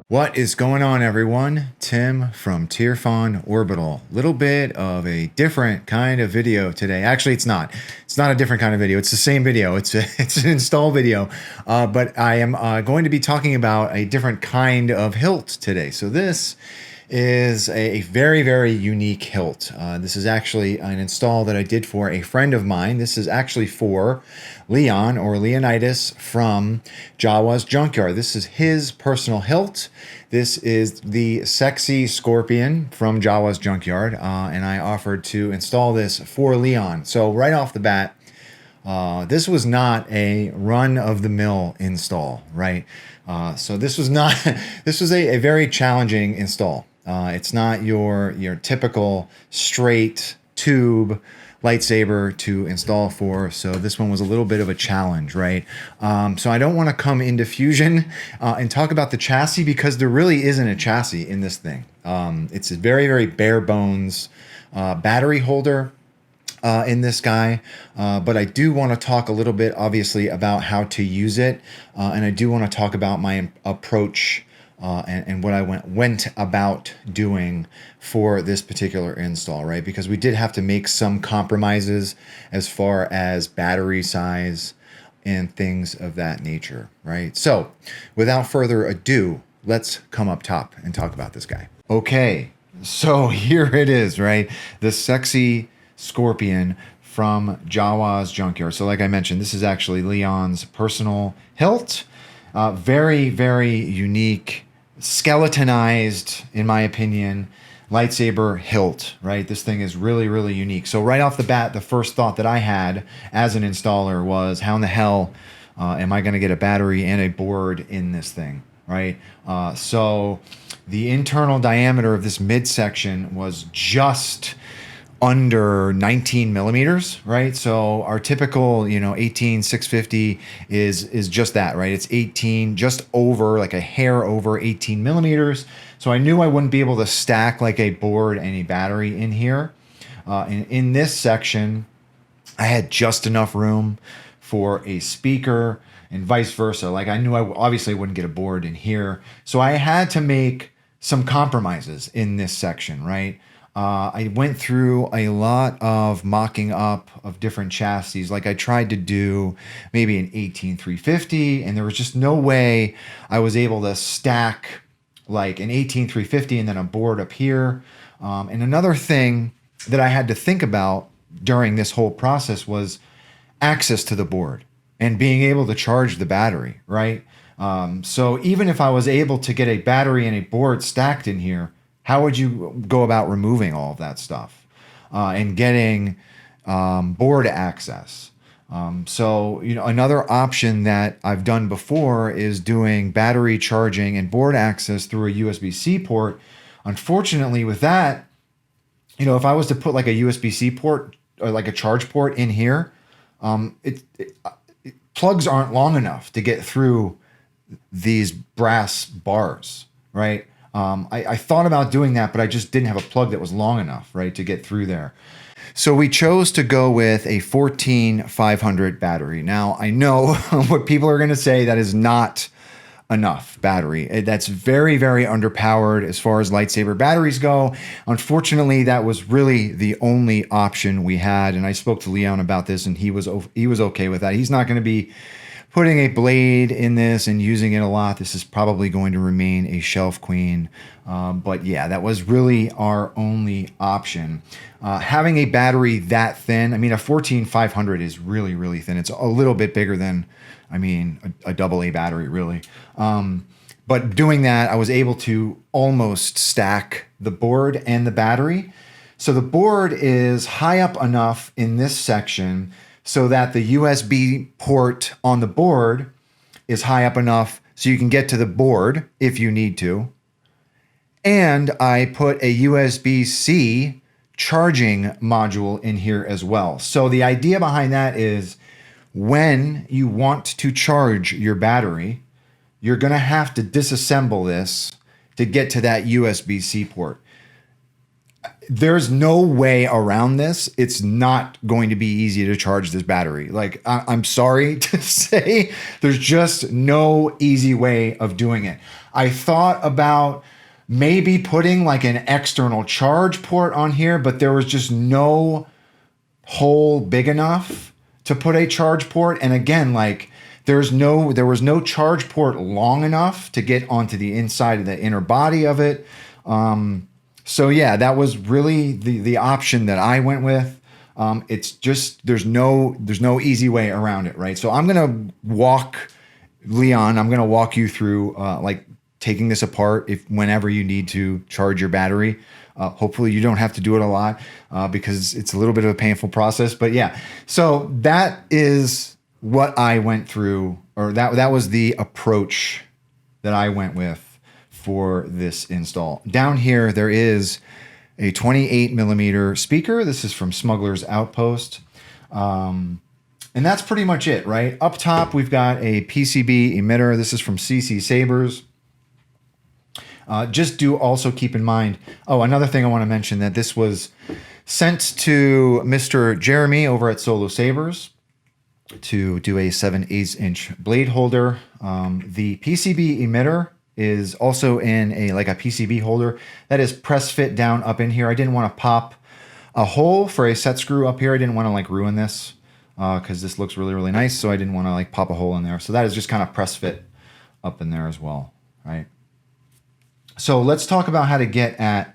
What is going on, everyone? Tim from Tierfon Orbital. Little bit of a different kind of video today. Actually, it's not. It's not a different kind of video. It's the same video. It's an install video, but I am going to be talking about a different kind of hilt today. So this is a very, very unique hilt. This is actually an install that I did for a friend of mine. This is actually for Leon or Leonidas from Jawa's Junkyard. This is his personal hilt. This is the Sexy Scorpion from Jawa's Junkyard, and I offered to install this for Leon. So right off the bat, this was not a run-of-the-mill install, right? So this was not. This was a very challenging install. It's not your typical straight tube lightsaber to install for, so this one was a little bit of a challenge, right? So I don't want to come into Fusion and talk about the chassis because there really isn't a chassis in this thing. It's a very, very bare bones battery holder in this guy, but I do want to talk a little bit, obviously, about how to use it, and I do want to talk about my approach and what I went about doing for this particular install, right? Because we did have to make some compromises as far as battery size and things of that nature, right? So without further ado, let's come up top and talk about this guy. Okay, so here it is, right? The Sexy Scorpion from Jawa's Junkyard. So like I mentioned, this is actually Leon's personal hilt. Very, very unique, skeletonized, in my opinion, lightsaber hilt, right? This thing is really, really unique. So right off the bat, the first thought that I had as an installer was, how in the hell am I going to get a battery and a board in this thing, right? So the internal diameter of this midsection was just under 19 millimeters, right? So our typical, 18 650 is just that, right? It's 18, just over, like a hair over 18 millimeters. So I knew I wouldn't be able to stack like a board and a battery in here. In this section, I had just enough room for a speaker and vice versa. Like I knew I obviously wouldn't get a board in here. So I had to make some compromises in this section, right? I went through a lot of mocking up of different chassis. Like I tried to do maybe an 18350, and there was just no way I was able to stack like an 18350 and then a board up here. And another thing that I had to think about during this whole process was access to the board and being able to charge the battery, right? So even if I was able to get a battery and a board stacked in here, how would you go about removing all of that stuff and getting board access? So, another option that I've done before is doing battery charging and board access through a USB-C port. Unfortunately, with that, if I was to put like a USB-C port or like a charge port in here, plugs aren't long enough to get through these brass bars, right? I thought about doing that, but I just didn't have a plug that was long enough, right, to get through there. So we chose to go with a 14500 battery. Now, I know what people are going to say, that is not enough battery. That's very, very underpowered as far as lightsaber batteries go. Unfortunately, that was really the only option we had, and I spoke to Leon about this, and he was okay with that. He's not going to be putting a blade in this and using it a lot. This is probably going to remain a shelf queen. But yeah, that was really our only option. Having a battery that thin, a 14500 is really, really thin. It's a little bit bigger than, a AA battery, really. But doing that, I was able to almost stack the board and the battery. So the board is high up enough in this section so that the USB port on the board is high up enough so you can get to the board if you need to. And I put a USB-C charging module in here as well. So the idea behind that is when you want to charge your battery, you're going to have to disassemble this to get to that USB-C port. there's no way around this. It's not going to be easy to charge this battery. Like, I'm sorry to say, there's just no easy way of doing it. I thought about maybe putting like an external charge port on here, but there was just no hole big enough to put a charge port. And again, like there was no charge port long enough to get onto the inside of the inner body of it. So yeah, that was really the option that I went with. It's just, there's no easy way around it, right? So I'm going to walk you through like taking this apart whenever you need to charge your battery. Hopefully you don't have to do it a lot because it's a little bit of a painful process, but yeah. So that is what I went through, or that was the approach that I went with for this install. Down here, there is a 28 millimeter speaker. This is from Smugglers Outpost. And that's pretty much it, right? Up top, we've got a PCB emitter. This is from CCSabers. Just do also keep in mind, another thing I want to mention, that this was sent to Mr. Jeremy over at Solo Sabers to do a 7/8 inch blade holder. The PCB emitter is also in a PCB holder that is press fit down up in here. I didn't want to pop a hole for a set screw up here. I didn't want to like ruin this because this looks really, really nice. So I didn't want to like pop a hole in there. So that is just kind of press fit up in there as well, right? So let's talk about how to get at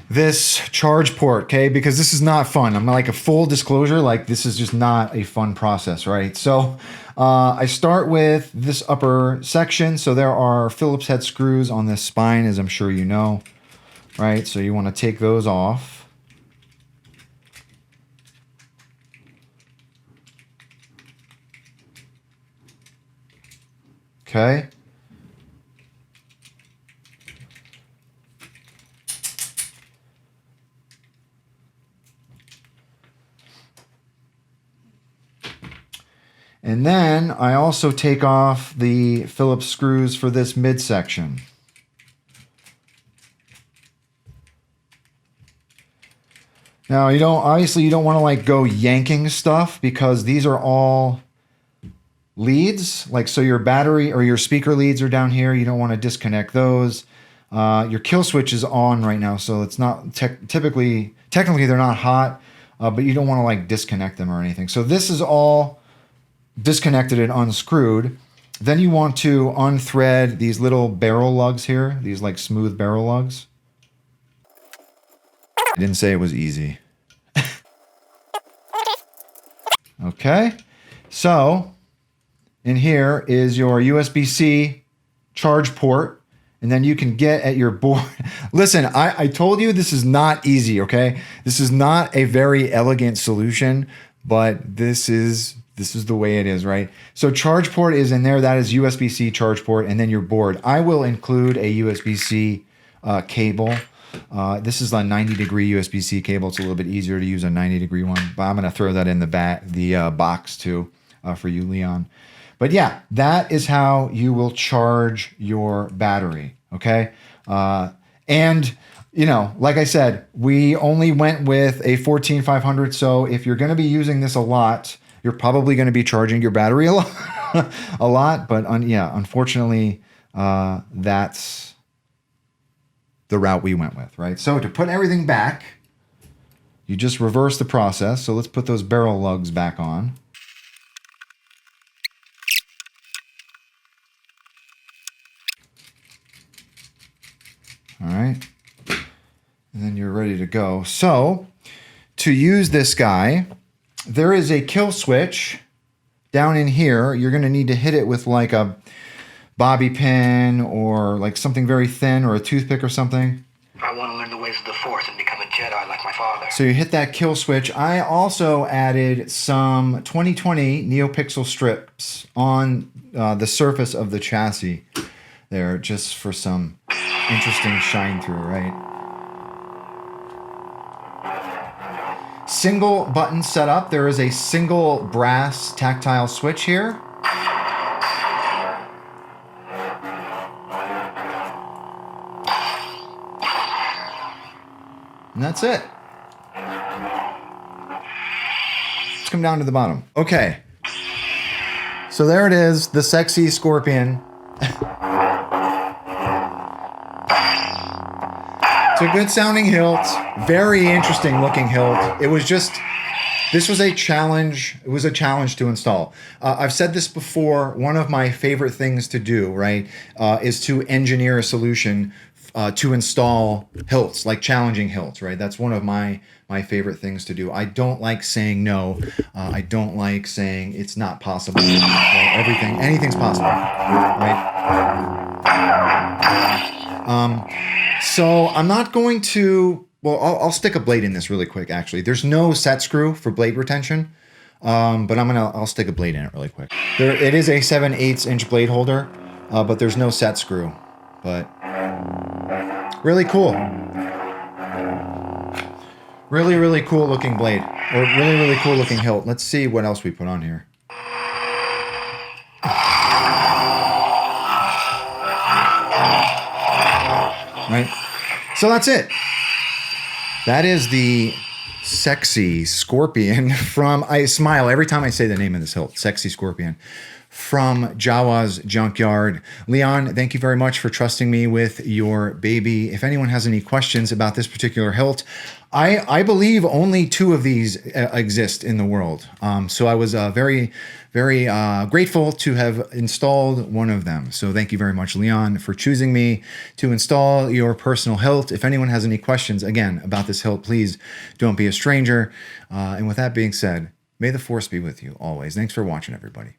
this charge port, okay? Because this is not fun. I'm like a full disclosure, like this is just not a fun process, right? So I start with this upper section. So there are Phillips head screws on this spine, as I'm sure you know, right? So you want to take those off. Okay. And then I also take off the Phillips screws for this midsection. Now, obviously you don't want to like go yanking stuff because these are all leads. Like, so your battery or your speaker leads are down here. You don't want to disconnect those. Your kill switch is on right now, so it's not technically they're not hot, but you don't want to like disconnect them or anything. So this is all disconnected and unscrewed. Then you want to unthread these little barrel lugs here, these like smooth barrel lugs. I didn't say it was easy. Okay, so in here is your USB-C charge port, and then you can get at your board. Listen, I told you this is not easy, okay? This is not a very elegant solution, but this is the way it is, right? So charge port is in there. That is USB-C charge port, and then your board. I will include a USB-C cable. This is a 90-degree USB-C cable. It's a little bit easier to use a 90-degree one, but I'm going to throw that in the box too for you, Leon. But yeah, that is how you will charge your battery, okay? And like I said, we only went with a 14500. So if you're going to be using this a lot, you're probably going to be charging your battery a lot. But unfortunately, that's the route we went with, right? So to put everything back, you just reverse the process. So let's put those barrel lugs back on. All right. And then you're ready to go. So to use this guy, there is a kill switch down in here. You're going to need to hit it with like a bobby pin or like something very thin or a toothpick or something. I want to learn the ways of the Force and become a Jedi like my father. So you hit that kill switch. I also added some 2020 NeoPixel strips on the surface of the chassis there, just for some interesting shine through, right? Single button setup. There is a single brass tactile switch here. And that's it. Let's come down to the bottom. Okay. So there it is, the sexy scorpion. It's a good sounding hilt. Very interesting looking hilt. This was a challenge. It was a challenge to install. I've said this before. One of my favorite things to do, right, is to engineer a solution to install hilts, like challenging hilts, right? That's one of my favorite things to do. I don't like saying no. I don't like saying it's not possible. Right? Anything's possible, right? So I'm not going to. Well, I'll stick a blade in this really quick. Actually, there's no set screw for blade retention, but I'll stick a blade in it really quick. It is a 7/8 inch blade holder, but there's no set screw. But really cool. Really, really cool looking blade. Or really, really cool looking hilt. Let's see what else we put on here. Right? So that's it. That is the sexy scorpion from, I smile every time I say the name of this hilt, sexy scorpion, from Jawa's Junkyard. Leon, thank you very much for trusting me with your baby. If anyone has any questions about this particular hilt, I believe only 2 of these exist in the world. So I was very, very grateful to have installed one of them. So thank you very much, Leon, for choosing me to install your personal hilt. If anyone has any questions, again, about this hilt, please don't be a stranger. And with that being said, may the force be with you always. Thanks for watching, everybody.